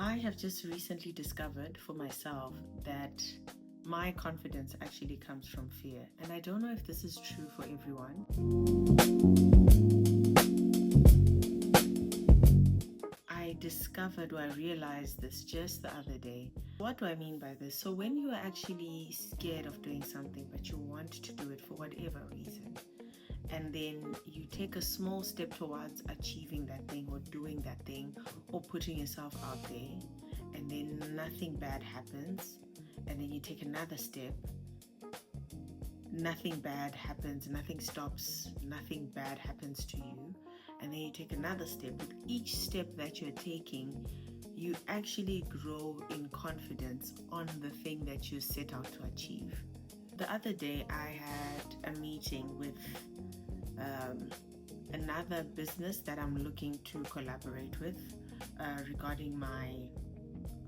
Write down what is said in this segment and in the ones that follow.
I have just recently discovered for myself that my confidence actually comes from fear. And I don't know if this is true for everyone. I discovered or I realized this just the other day. What do I mean by this? So when you are actually scared of doing something, but you want to do it for whatever reason, and then you take a small step towards achieving that thing or doing that thing or putting yourself out there, and then nothing bad happens, and then you take another step, nothing bad happens, nothing stops, nothing bad happens to you, and then you take another step. With each step that you're taking, you actually grow in confidence on the thing that you set out to achieve. The other day I had a meeting with another business that I'm looking to collaborate with regarding my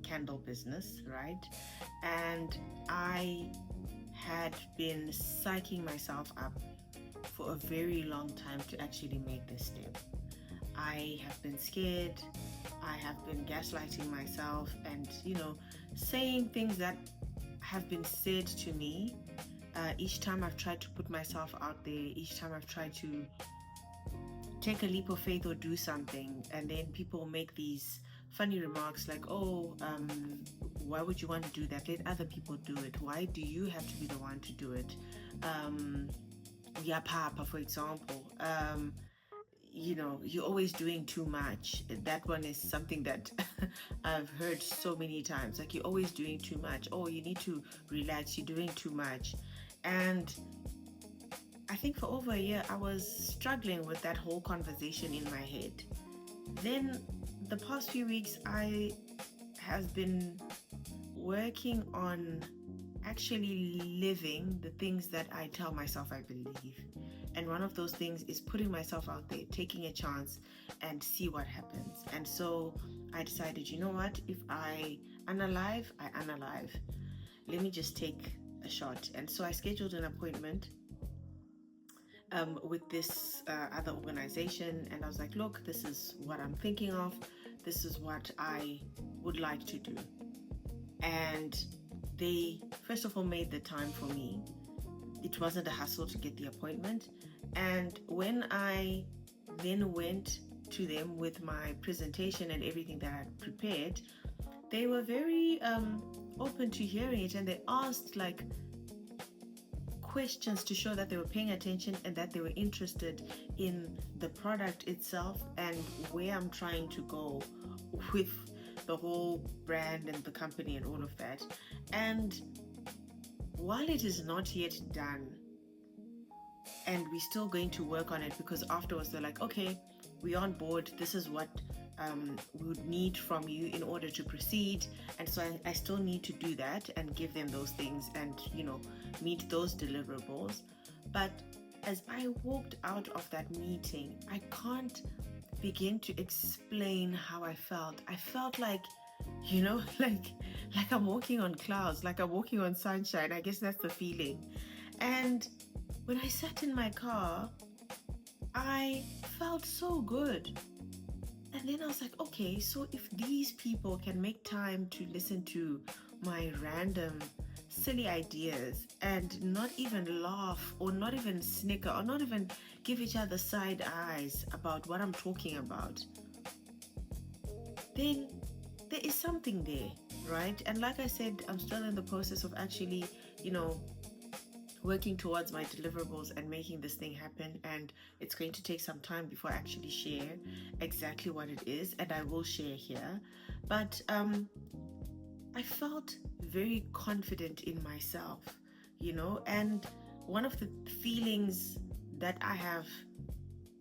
candle business, right? And I had been psyching myself up for a very long time to actually make this step. I have been scared, I have been gaslighting myself and, saying things that have been said to me. Each time I've tried to put myself out there, each time I've tried to take a leap of faith or do something, and then people make these funny remarks like, why would you want to do that? Let other people do it. Why do you have to be the one to do it? Yeah, Papa, for example. You're always doing too much. That one is something that I've heard so many times. Like, you're always doing too much. Oh, you need to relax. You're doing too much. And I think for over a year, I was struggling with that whole conversation in my head. Then the past few weeks, I have been working on actually living the things that I tell myself I believe. And one of those things is putting myself out there, taking a chance and see what happens. And so I decided, you know what, if I unalive, I unalive. Let me just take a shot. And so I scheduled an appointment with this other organization, and I was like, look, this is what I'm thinking of. This is what I would like to do. And they, first of all, made the time for me. It wasn't a hassle to get the appointment. And when I then went to them with my presentation and everything that I had prepared, they were very open to hearing it, and they asked like questions to show that they were paying attention and that they were interested in the product itself and where I'm trying to go with the whole brand and the company and all of that. And while it is not yet done, and we're still going to work on it, because afterwards they're like, okay, we're on board, this is what we would need from you in order to proceed. And so I still need to do that and give them those things and meet those deliverables. But as I walked out of that meeting, I can't begin to explain how I felt. I felt like like I'm walking on clouds, like I'm walking on sunshine. I guess that's the feeling. And when I sat in my car, I felt so good. And then I was like, okay, so if these people can make time to listen to my random silly ideas and not even laugh or not even snicker or not even give each other side eyes about what I'm talking about, then there is something there, right? And like I said, I'm still in the process of actually, working towards my deliverables and making this thing happen, and it's going to take some time before I actually share exactly what it is, and I will share here. But I felt very confident in myself, and one of the feelings that I have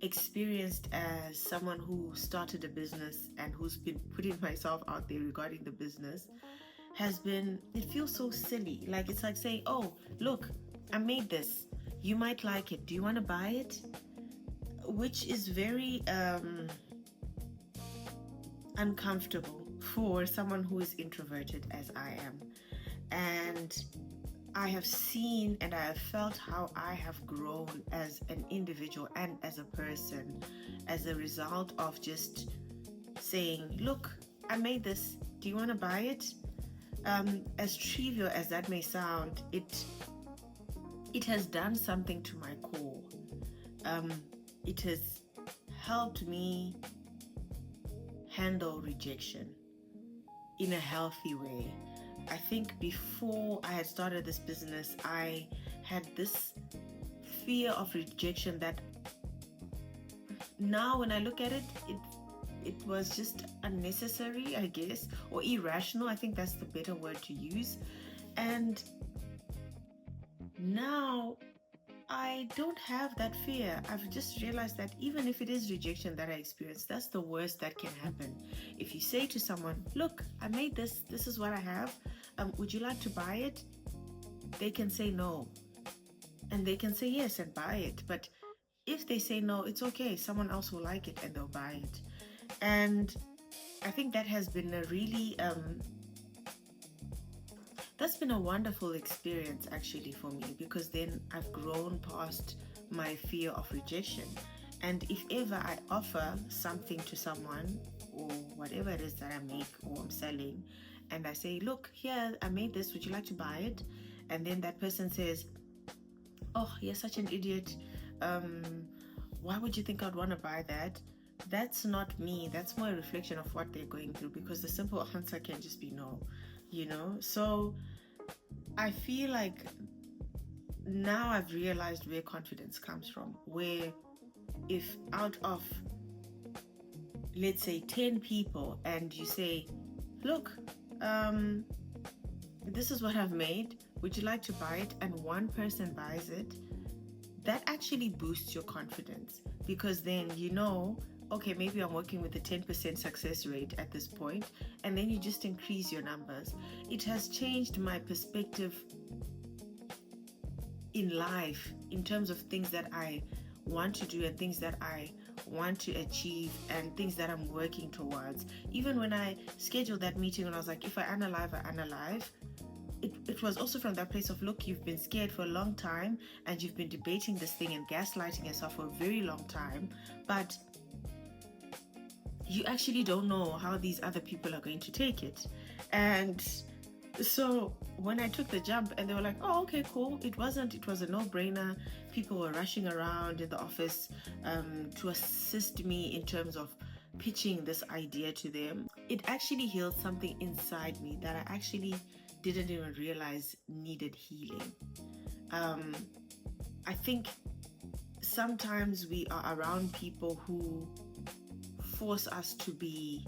experienced as someone who started a business and who's been putting myself out there regarding the business has been, it feels so silly. Like, it's like saying, oh, look, I made this. You might like it. Do you want to buy it? Which is very uncomfortable for someone who is introverted as I am. And I have seen and I have felt how I have grown as an individual and as a person as a result of just saying, look, I made this. Do Do you want to buy it? As trivial as that may sound, it has done something to my core. It has helped me handle rejection in a healthy way. I think before I had started this business, I had this fear of rejection that now when I look at it, it was just unnecessary, I guess, or irrational. I think that's the better word to use. And now I don't have that fear. I've just realized that even if it is rejection that I experience, that's the worst that can happen. If you say to someone, look, I made this is what I have, would you like to buy it? They can say no, and they can say yes and buy it. But if they say no, it's okay, someone else will like it and they'll buy it. And I think that has been a really that's been a wonderful experience actually for me, because then I've grown past my fear of rejection. And if ever I offer something to someone, or whatever it is that I make or I'm selling, and I say, look, here, I made this, would you like to buy it? And then that person says, oh, you're such an idiot, why would you think I'd want to buy that? That's not me. That's more a reflection of what they're going through, because the simple answer can just be no, So I feel like now I've realized where confidence comes from, where if out of, let's say, 10 people, and you say, look, this is what I've made, would you like to buy it? And one person buys it, that actually boosts your confidence, because then okay, maybe I'm working with a 10% success rate at this point, and then you just increase your numbers. It has changed my perspective in life in terms of things that I want to do and things that I want to achieve and things that I'm working towards. Even when I scheduled that meeting and I was like, if I unalive, I unalive, it was also from that place of, look, you've been scared for a long time and you've been debating this thing and gaslighting yourself for a very long time, but you actually don't know how these other people are going to take it. And so when I took the jump and they were like, oh, okay, cool, it was a no-brainer. People were rushing around in the office to assist me in terms of pitching this idea to them. It actually healed something inside me that I actually didn't even realize needed healing. I think sometimes we are around people who force us to be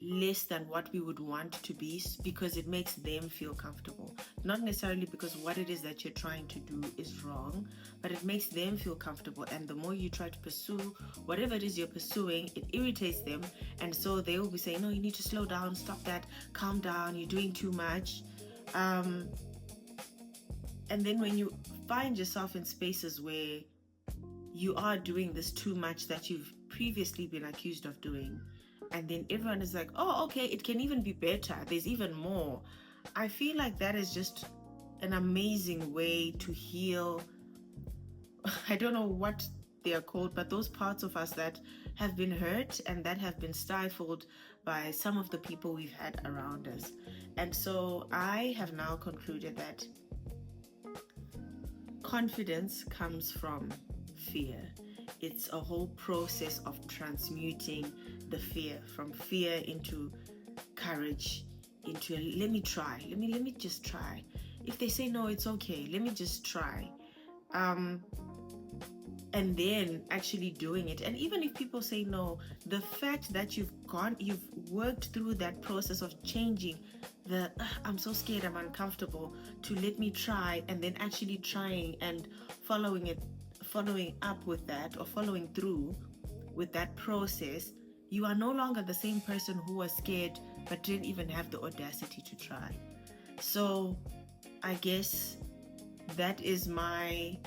less than what we would want to be, because it makes them feel comfortable. Not necessarily because what it is that you're trying to do is wrong, but it makes them feel comfortable. And the more you try to pursue whatever it is you're pursuing, it irritates them. And so they will be saying, no, you need to slow down, stop that, calm down, you're doing too much. And then when you find yourself in spaces where you are doing this too much that you've previously been accused of doing, and then everyone is like, oh, okay, it can even be better, there's even more. I feel like that is just an amazing way to heal. I don't know what they are called, but those parts of us that have been hurt and that have been stifled by some of the people we've had around us. And so I have now concluded that confidence comes from fear. It's a whole process of transmuting the fear, from fear into courage, into let me try, let me just try. If they say no, it's okay, let me just try. And then actually doing it. And even if people say no, the fact that you've worked through that process of changing the I'm so scared, I'm uncomfortable, to let me try, and then actually trying and following up with that, or following through with that process, you are no longer the same person who was scared but didn't even have the audacity to try. So I guess that is my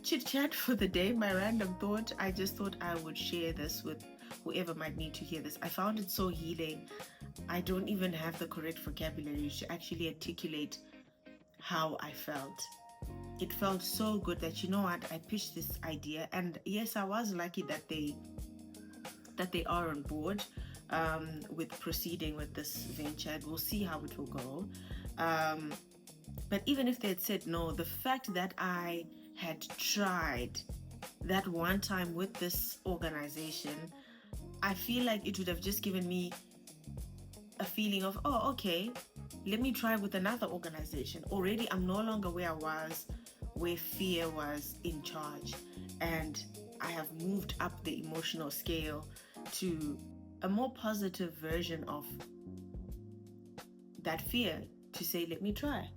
chit chat for the day, my random thought. I just thought I would share this with whoever might need to hear this. I found it so healing. I don't even have the correct vocabulary to actually articulate how I felt. It felt so good that, you know what, I pitched this idea, and yes, I was lucky that they are on board, with proceeding with this venture. We'll see how it will go. But even if they had said no, the fact that I had tried that one time with this organization, I feel like it would have just given me a feeling of, oh, okay, let me try with another organization. Already, I'm no longer where I was, where fear was in charge. And I have moved up the emotional scale to a more positive version of that fear, to say, let me try.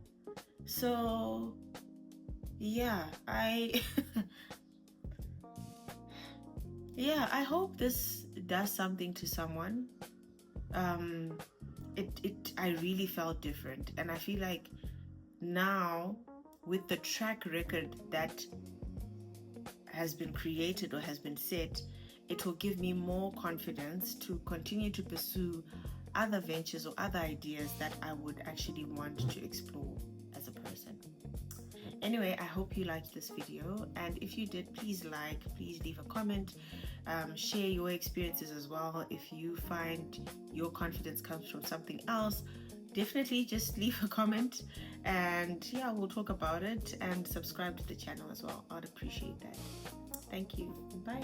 So, yeah, yeah, I hope this does something to someone. I really felt different, and I feel like now, with the track record that has been created or has been set, it will give me more confidence to continue to pursue other ventures or other ideas that I would actually want to explore as a person. Anyway, I hope you liked this video, and if you did, please leave a comment, share your experiences as well. If you find your confidence comes from something else, definitely just leave a comment, and yeah, we'll talk about it, and subscribe to the channel as well. I'd appreciate that. Thank you. Bye.